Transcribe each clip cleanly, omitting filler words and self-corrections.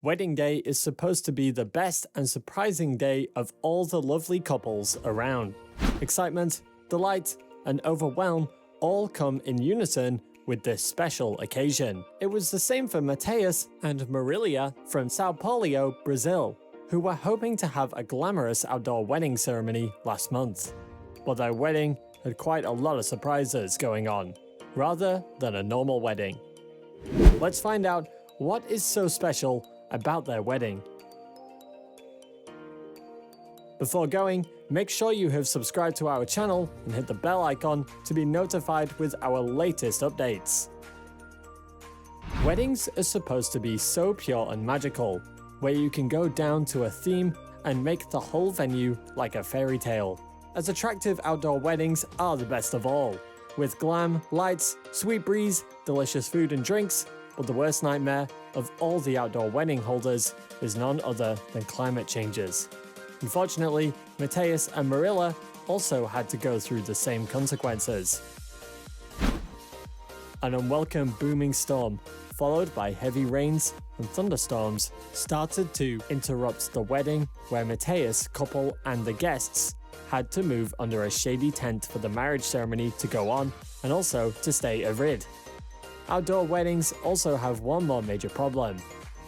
Wedding day is supposed to be the best and surprising day of all the lovely couples around. Excitement, delight, and overwhelm all come in unison with this special occasion. It was the same for Matheus and Marilia from São Paulo, Brazil, who were hoping to have a glamorous outdoor wedding ceremony last month. But their wedding had quite a lot of surprises going on, rather than a normal wedding. Let's find out what is so special about their wedding. Before going, make sure you have subscribed to our channel and hit the bell icon to be notified with our latest updates. Weddings are supposed to be so pure and magical, where you can go down to a theme and make the whole venue like a fairy tale. As attractive outdoor weddings are the best of all, with glam, lights, sweet breeze, delicious food and drinks, but the worst nightmare of all the outdoor wedding holders is none other than climate changes. Unfortunately, Matheus and Marilia also had to go through the same consequences. An unwelcome booming storm, followed by heavy rains and thunderstorms, started to interrupt the wedding, where Matheus' couple and the guests had to move under a shady tent for the marriage ceremony to go on, and also to stay arid. Outdoor weddings also have one more major problem.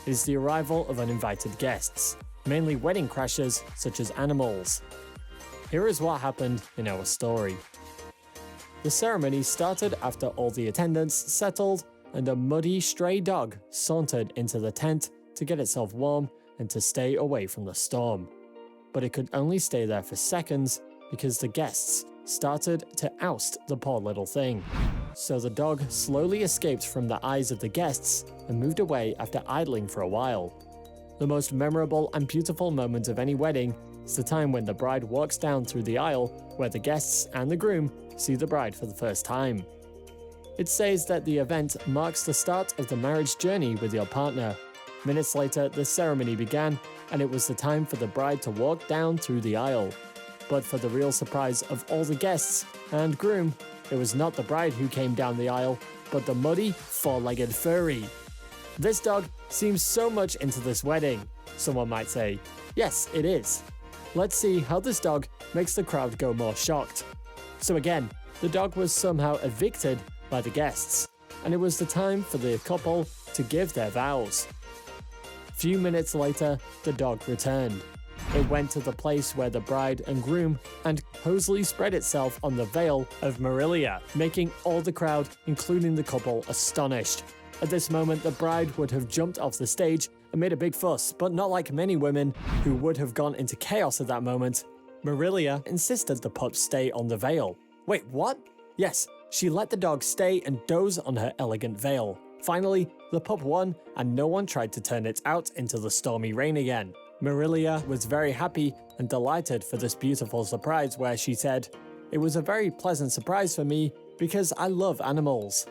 It is the arrival of uninvited guests, mainly wedding crashers such as animals. Here is what happened in our story. The ceremony started after all the attendants settled and a muddy stray dog sauntered into the tent to get itself warm and to stay away from the storm. But it could only stay there for seconds because the guests started to oust the poor little thing. So the dog slowly escaped from the eyes of the guests and moved away after idling for a while. The most memorable and beautiful moment of any wedding is the time when the bride walks down through the aisle where the guests and the groom see the bride for the first time. It says that the event marks the start of the marriage journey with your partner. Minutes later, the ceremony began, and it was the time for the bride to walk down through the aisle. But for the real surprise of all the guests and groom, it was not the bride who came down the aisle, but the muddy, four-legged furry. This dog seems so much into this wedding, someone might say. Yes, it is. Let's see how this dog makes the crowd go more shocked. So again, the dog was somehow evicted by the guests, and it was the time for the couple to give their vows. Few minutes later, the dog returned. It went to the place where the bride and groom and cozily spread itself on the veil of Marilia, making all the crowd, including the couple, astonished. At this moment, the bride would have jumped off the stage and made a big fuss, but not like many women who would have gone into chaos at that moment. Marilia insisted the pup stay on the veil. Wait, what? Yes, she let the dog stay and doze on her elegant veil. Finally, the pup won, and no one tried to turn it out into the stormy rain again. Marilia was very happy and delighted for this beautiful surprise, where she said, "It was a very pleasant surprise for me because I love animals."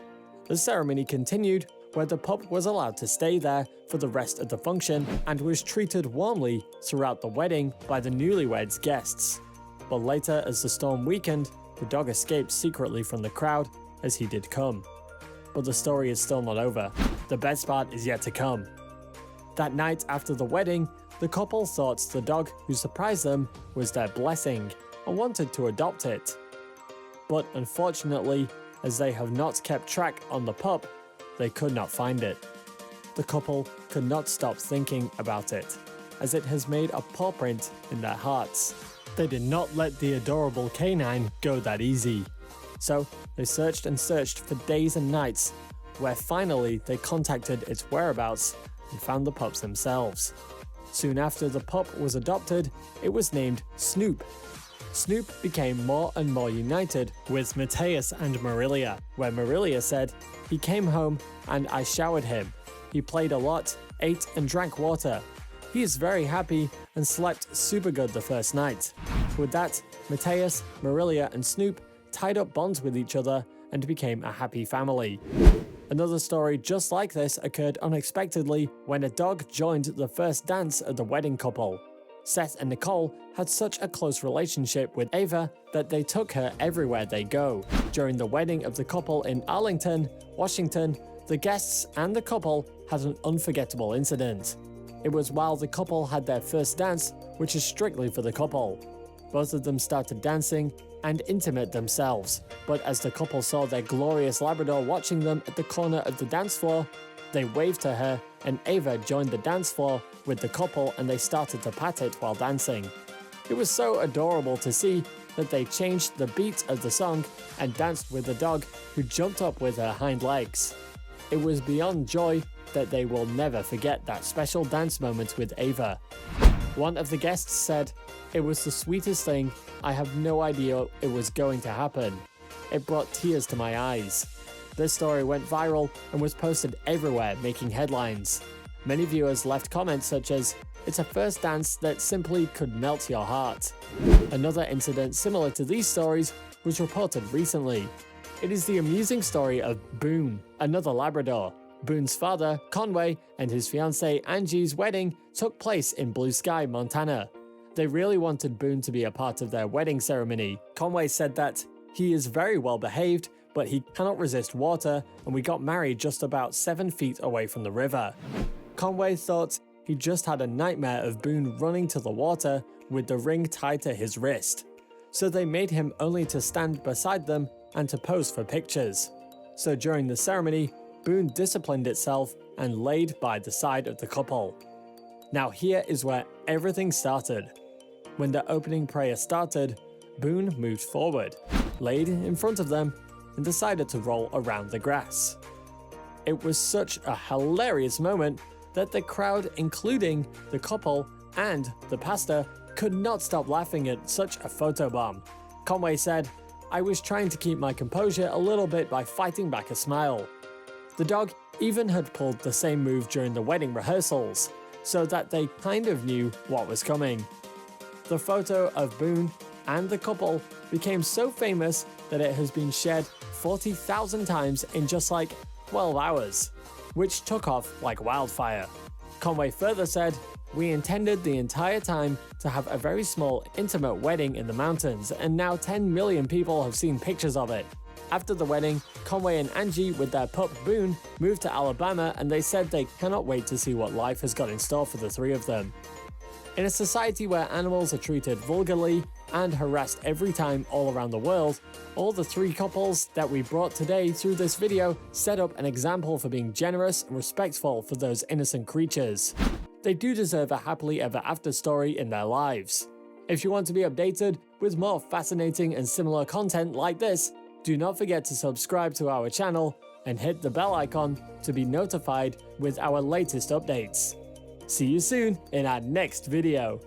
The ceremony continued, where the pup was allowed to stay there for the rest of the function and was treated warmly throughout the wedding by the newlyweds' guests. But later, as the storm weakened, the dog escaped secretly from the crowd, as he did come. But the story is still not over. The best part is yet to come. That night after the wedding, the couple thought the dog who surprised them was their blessing and wanted to adopt it. But unfortunately, as they have not kept track on the pup, they could not find it. The couple could not stop thinking about it, as it has made a paw print in their hearts. They did not let the adorable canine go that easy. So they searched and searched for days and nights, where finally they contacted its whereabouts and found the pups themselves. Soon after the pup was adopted, it was named Snoop. Snoop became more and more united with Matheus and Marilia, where Marilia said, "He came home and I showered him. He played a lot, ate and drank water. He is very happy and slept super good the first night." With that, Matheus, Marilia and Snoop tied up bonds with each other and became a happy family. Another story just like this occurred unexpectedly when a dog joined the first dance of the wedding couple. Seth and Nicole had such a close relationship with Ava that they took her everywhere they go. During the wedding of the couple in Arlington, Washington, the guests and the couple had an unforgettable incident. It was while the couple had their first dance, which is strictly for the couple. Both of them started dancing and intimate themselves, but as the couple saw their glorious Labrador watching them at the corner of the dance floor, they waved to her and Ava joined the dance floor with the couple and they started to pat it while dancing. It was so adorable to see that they changed the beat of the song and danced with the dog, who jumped up with her hind legs. It was beyond joy that they will never forget that special dance moment with Ava. One of the guests said, "It was the sweetest thing. I have no idea it was going to happen. It brought tears to my eyes." This story went viral and was posted everywhere, making headlines. Many viewers left comments such as, "It's a first dance that simply could melt your heart." Another incident similar to these stories was reported recently. It is the amusing story of Boone, another Labrador. Boone's father, Conway, and his fiancée Angie's wedding took place in Blue Sky, Montana. They really wanted Boone to be a part of their wedding ceremony. Conway said that he is very well behaved, but he cannot resist water, and we got married just about 7 feet away from the river. Conway thought he just had a nightmare of Boone running to the water with the ring tied to his wrist. So they made him only to stand beside them and to pose for pictures. So during the ceremony, Boone disciplined itself and laid by the side of the couple. Now here is where everything started. When the opening prayer started, Boone moved forward, laid in front of them, and decided to roll around the grass. It was such a hilarious moment that the crowd, including the couple and the pastor, could not stop laughing at such a photobomb. Conway said, "I was trying to keep my composure a little bit by fighting back a smile." The dog even had pulled the same move during the wedding rehearsals, so that they kind of knew what was coming. The photo of Boone and the couple became so famous that it has been shared 40,000 times in just like 12 hours, which took off like wildfire. Conway further said, "We intended the entire time to have a very small, intimate wedding in the mountains, and now 10 million people have seen pictures of it." After the wedding, Conway and Angie with their pup Boone moved to Alabama, and they said they cannot wait to see what life has got in store for the three of them. In a society where animals are treated vulgarly and harassed every time all around the world, all the three couples that we brought today through this video set up an example for being generous and respectful for those innocent creatures. They do deserve a happily ever after story in their lives. If you want to be updated with more fascinating and similar content like this, do not forget to subscribe to our channel and hit the bell icon to be notified with our latest updates. See you soon in our next video.